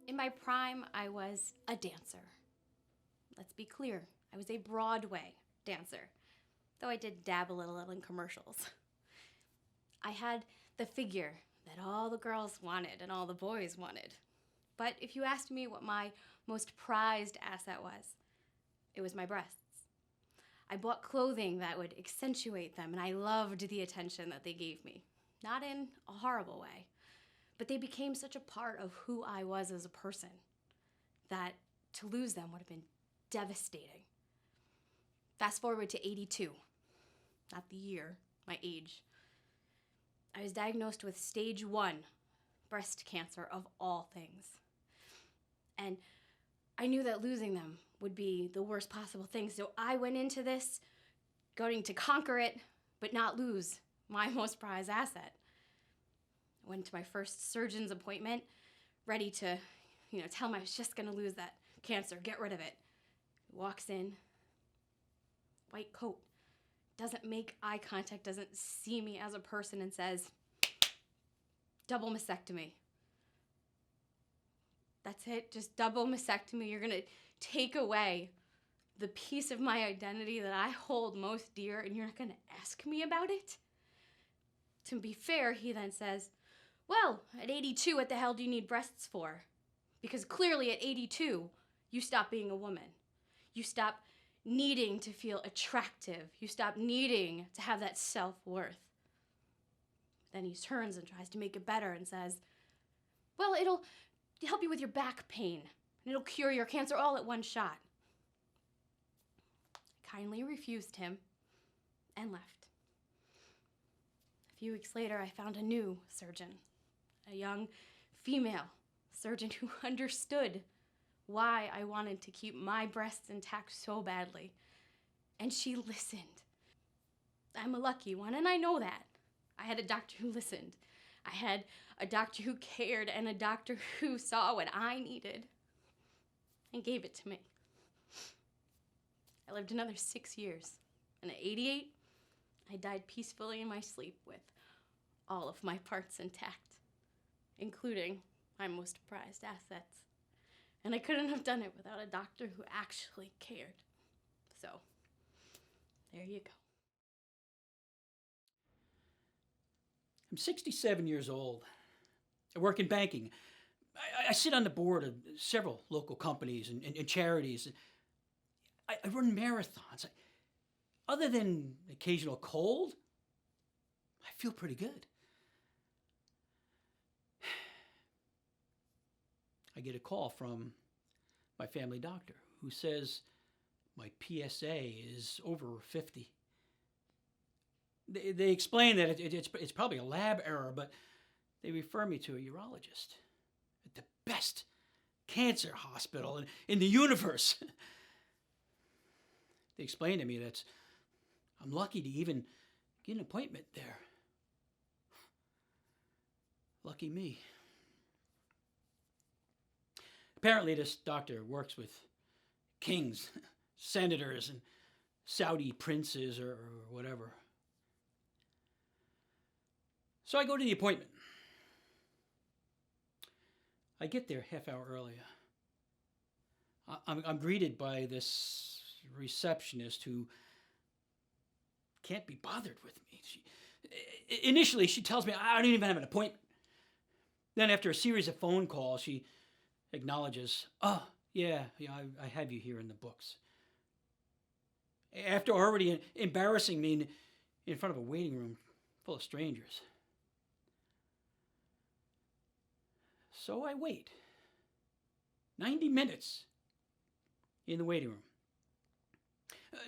In my prime, I was a dancer. Let's be clear, I was a Broadway dancer, though I did dabble a little in commercials. I had the figure that all the girls wanted and all the boys wanted. But if you asked me what my most prized asset was, it was my breasts. I bought clothing that would accentuate them, and I loved the attention that they gave me. Not in a horrible way, but they became such a part of who I was as a person that to lose them would have been devastating. Fast forward to 82, not the year, my age. I was diagnosed with stage 1 breast cancer of all things. And I knew that losing them would be the worst possible thing, so I went into this going to conquer it, but not lose my most prized asset. I went to my first surgeon's appointment, ready to, tell him I was just gonna lose that cancer, get rid of it. He walks in, white coat, doesn't make eye contact, doesn't see me as a person, and says, double mastectomy. That's it, just double mastectomy. You're gonna take away the piece of my identity that I hold most dear, and you're not gonna ask me about it? To be fair, he then says, well, at 82, what the hell do you need breasts for? Because clearly at 82, you stop being a woman. You stop needing to feel attractive. You stop needing to have that self-worth. Then he turns and tries to make it better and says, well, it'll help you with your back pain, and it'll cure your cancer all at one shot. I kindly refused him and left. A few weeks later, I found a new surgeon, a young female surgeon who understood why I wanted to keep my breasts intact so badly. And she listened. I'm a lucky one, and I know that. I had a doctor who listened. I had a doctor who cared and a doctor who saw what I needed and gave it to me. I lived another 6 years, and at 88, I died peacefully in my sleep with all of my parts intact, including my most prized assets. And I couldn't have done it without a doctor who actually cared. So, there you go. I'm 67 years old. I work in banking. I sit on the board of several local companies and charities. I run marathons. Other than occasional cold, I feel pretty good. I get a call from my family doctor who says my PSA is over 50. They explain that it's probably a lab error, but they refer me to a urologist at the best cancer hospital in the universe. They explain to me that I'm lucky to even get an appointment there. Lucky me. Apparently this doctor works with kings, senators, and Saudi princes or whatever. So I go to the appointment. I get there half hour earlier. I'm greeted by this receptionist who can't be bothered with me. Initially, she tells me I don't even have an appointment. Then after a series of phone calls, she acknowledges, oh, yeah, I have you here in the books. After already embarrassing me in front of a waiting room full of strangers. So I wait 90 minutes in the waiting room.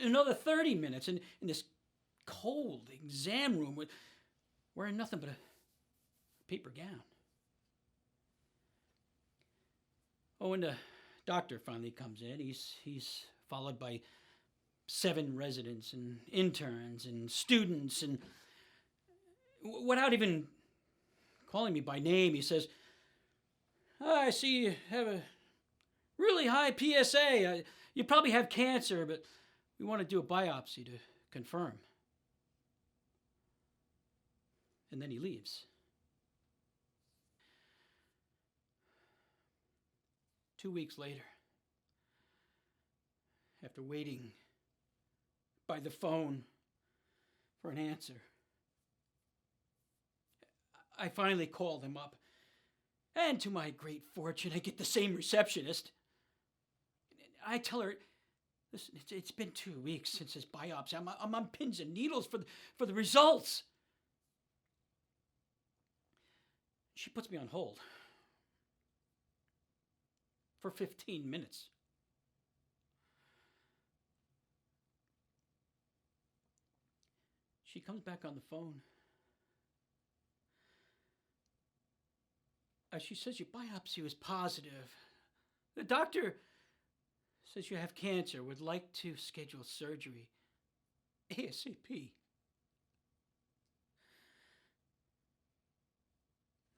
Another 30 minutes in this cold exam room wearing nothing but a paper gown. Oh, when the doctor finally comes in, he's followed by 7 residents and interns and students, and without even calling me by name, he says, I see you have a really high PSA. You probably have cancer, but we want to do a biopsy to confirm. And then he leaves. 2 weeks later, after waiting by the phone for an answer, I finally called him up. And to my great fortune, I get the same receptionist. I tell her, listen, it's been 2 weeks since his biopsy. I'm on pins and needles for the results. She puts me on hold for 15 minutes. She comes back on the phone. She says your biopsy was positive. The doctor says you have cancer, would like to schedule surgery ASAP.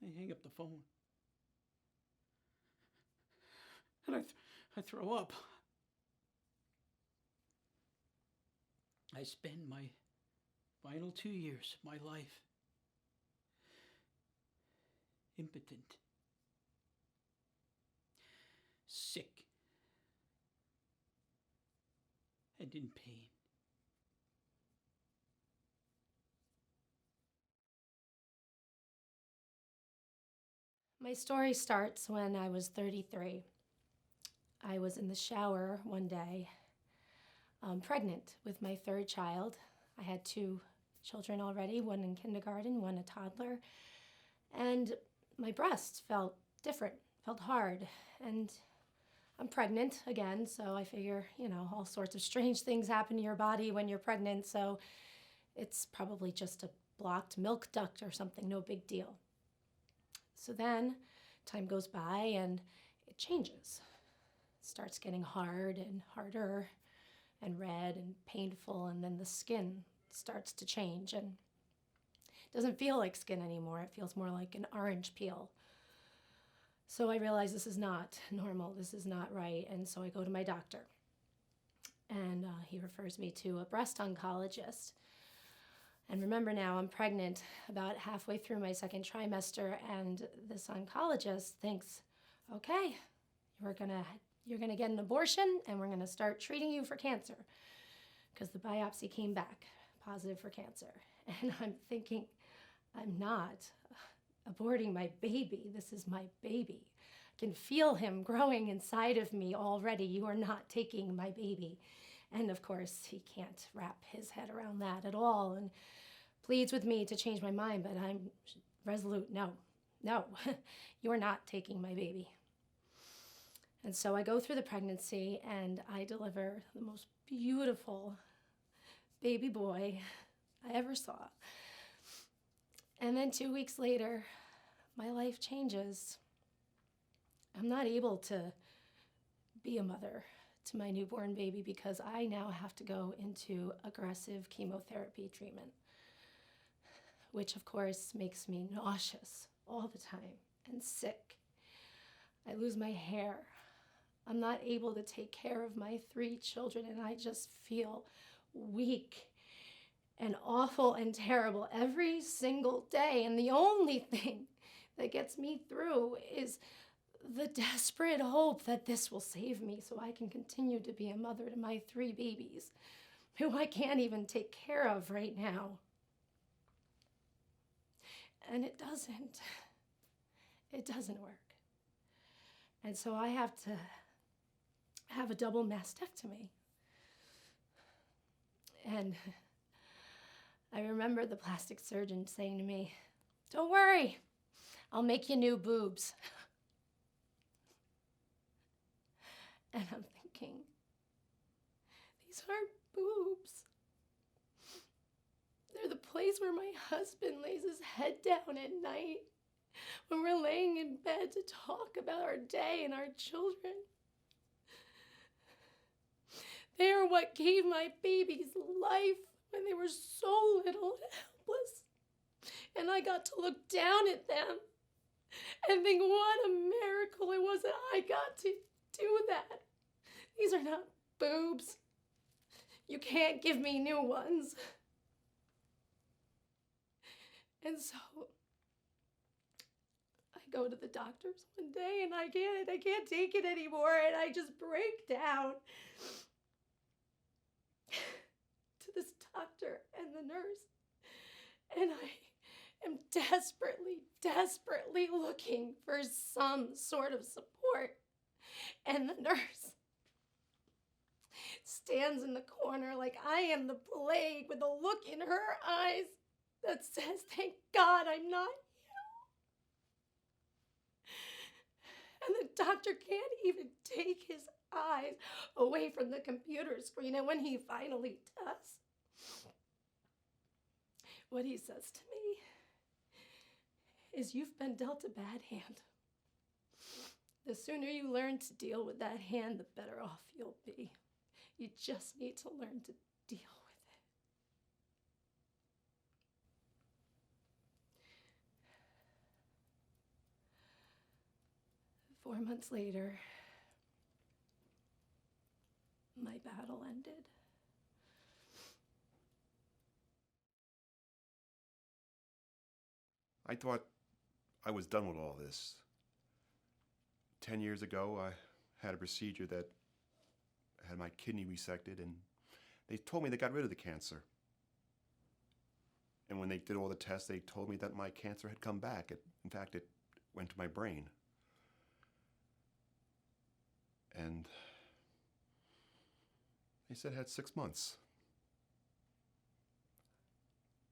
I hang up the phone. And I throw up. I spend my final 2 years of my life impotent, sick, and in pain. My story starts when I was 33. I was in the shower one day, pregnant with my third child. I had 2 children already, one in kindergarten, one a toddler. And my breasts felt different, felt hard. And I'm pregnant again, so I figure, all sorts of strange things happen to your body when you're pregnant, so it's probably just a blocked milk duct or something, no big deal. So then time goes by and it changes. It starts getting hard and harder and red and painful, and then the skin starts to change and it doesn't feel like skin anymore. It feels more like an orange peel. So I realize this is not normal. This is not right. And so I go to my doctor and he refers me to a breast oncologist. And remember now, I'm pregnant about halfway through my second trimester, and this oncologist thinks, okay, you're gonna get an abortion, and we're gonna start treating you for cancer, because the biopsy came back positive for cancer. And I'm thinking, I'm not aborting my baby. This is my baby. I can feel him growing inside of me already. You are not taking my baby. And of course, he can't wrap his head around that at all and pleads with me to change my mind, but I'm resolute. No, you are not taking my baby. And so I go through the pregnancy and I deliver the most beautiful baby boy I ever saw. And then 2 weeks later, my life changes. I'm not able to be a mother to my newborn baby because I now have to go into aggressive chemotherapy treatment, which of course makes me nauseous all the time and sick. I lose my hair. I'm not able to take care of my 3 children, and I just feel weak and awful and terrible every single day. And the only thing that gets me through is the desperate hope that this will save me so I can continue to be a mother to my 3 babies who I can't even take care of right now. And it doesn't work. And so I have to have a double mastectomy. And I remember the plastic surgeon saying to me, "Don't worry, I'll make you new boobs." And I'm thinking, these aren't boobs. They're the place where my husband lays his head down at night when we're laying in bed to talk about our day and our children. They are what gave my babies life when they were so little and helpless. And I got to look down at them and think what a miracle it was that I got to do that. These are not boobs. You can't give me new ones. And so I go to the doctors one day, and I can't take it anymore, and I just break down to this doctor and the nurse, and I am desperately looking for some sort of support. And the nurse stands in the corner like I am the plague, with a look in her eyes that says, "Thank God I'm not you." And the doctor can't even take his eyes away from the computer screen. And when he finally does, what he says to me is, "You've been dealt a bad hand. The sooner you learn to deal with that hand, the better off you'll be. You just need to learn to deal with it." 4 months later, my battle ended. I thought I was done with all this. 10 years ago, I had a procedure that had my kidney resected, and they told me they got rid of the cancer. And when they did all the tests, they told me that my cancer had come back. In fact, it went to my brain. And they said it had 6 months.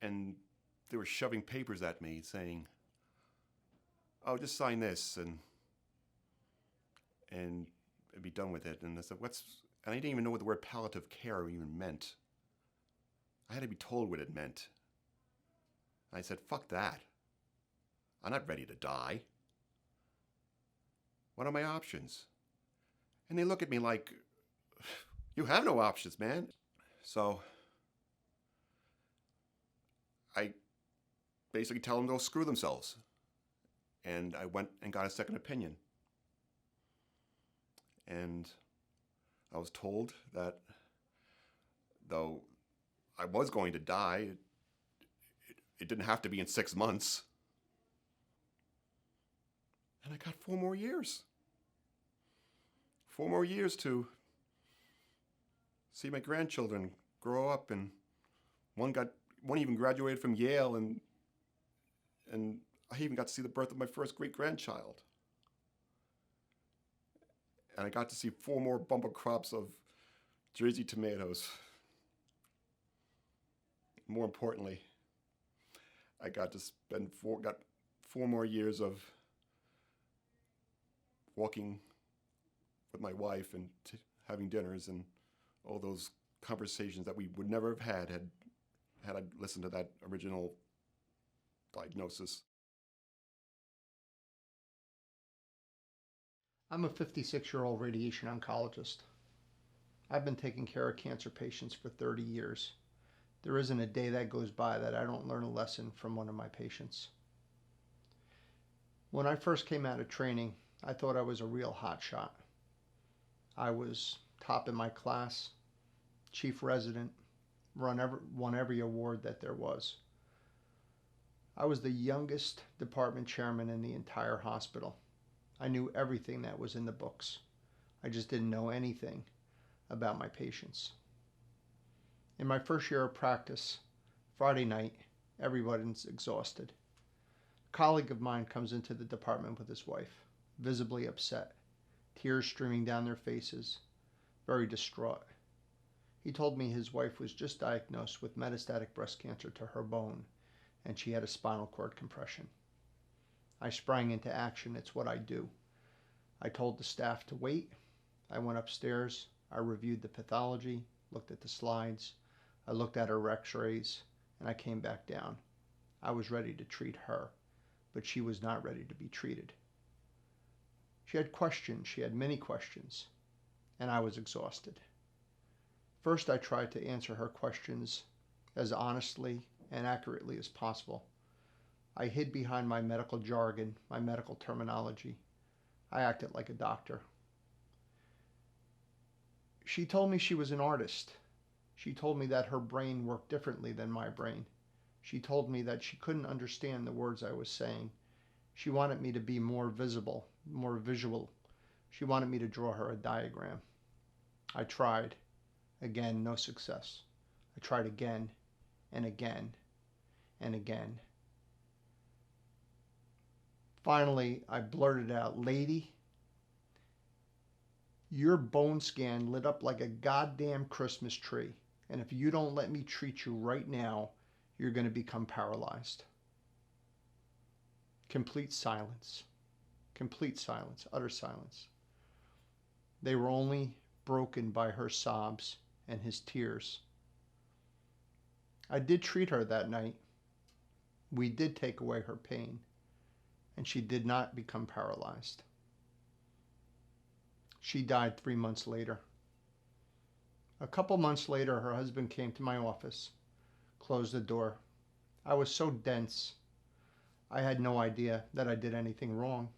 And they were shoving papers at me saying, "Oh, just sign this and be done with it." And I said, and I didn't even know what the word palliative care even meant. I had to be told what it meant. And I said, "Fuck that. I'm not ready to die. What are my options?" And they look at me like, "You have no options, man." So I basically tell them to go screw themselves. And I went and got a second opinion. And I was told that though I was going to die, it didn't have to be in 6 months. And I got 4 more years. 4 more years to see my grandchildren grow up, and one even graduated from Yale, and I even got to see the birth of my first great-grandchild. And I got to see 4 more bumper crops of Jersey tomatoes. More importantly, I got to spend 4 more years of walking with my wife and having dinners, and all those conversations that we would never have had I listened to that original diagnosis. I'm a 56-year-old radiation oncologist. I've been taking care of cancer patients for 30 years. There isn't a day that goes by that I don't learn a lesson from one of my patients. When I first came out of training, I thought I was a real hotshot. I was top in my class, chief resident, won every award that there was. I was the youngest department chairman in the entire hospital. I knew everything that was in the books. I just didn't know anything about my patients. In my first year of practice, Friday night, everybody's exhausted. A colleague of mine comes into the department with his wife, visibly upset, tears streaming down their faces, very distraught. He told me his wife was just diagnosed with metastatic breast cancer to her bone, and she had a spinal cord compression. I sprang into action. It's what I do. I told the staff to wait. I went upstairs. I reviewed the pathology, looked at the slides. I looked at her x-rays, and I came back down. I was ready to treat her, but she was not ready to be treated. She had questions. She had many questions, and I was exhausted. First, I tried to answer her questions as honestly and accurately as possible. I hid behind my medical jargon, my medical terminology. I acted like a doctor. She told me she was an artist. She told me that her brain worked differently than my brain. She told me that she couldn't understand the words I was saying, She wanted me to be more visible, more visual. She wanted me to draw her a diagram. I tried. Again, no success. I tried again and again and again. Finally, I blurted out, "Lady, your bone scan lit up like a goddamn Christmas tree. And if you don't let me treat you right now, you're going to become paralyzed." Complete silence. Complete silence. Utter silence. They were only broken by her sobs and his tears. I did treat her that night. We did take away her pain, and she did not become paralyzed. She died 3 months later. A couple months later, her husband came to my office, closed the door. I was so dense, I had no idea that I did anything wrong.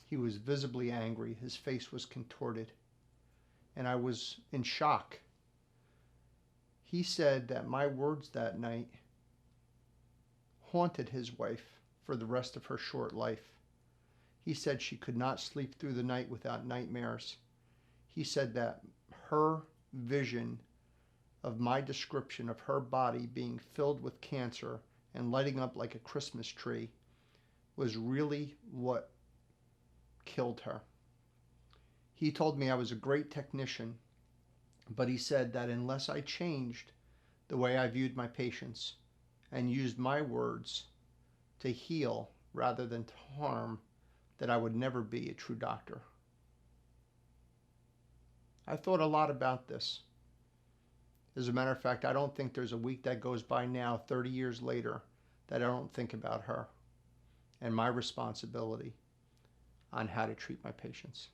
He was visibly angry. His face was contorted, and I was in shock. He said that my words that night haunted his wife for the rest of her short life. He said she could not sleep through the night without nightmares. He said that her vision of my description of her body being filled with cancer and lighting up like a Christmas tree was really what killed her. He told me I was a great technician, but he said that unless I changed the way I viewed my patients and used my words to heal rather than to harm, that I would never be a true doctor. I thought a lot about this. As a matter of fact, I don't think there's a week that goes by now, 30 years later, that I don't think about her and my responsibility on how to treat my patients.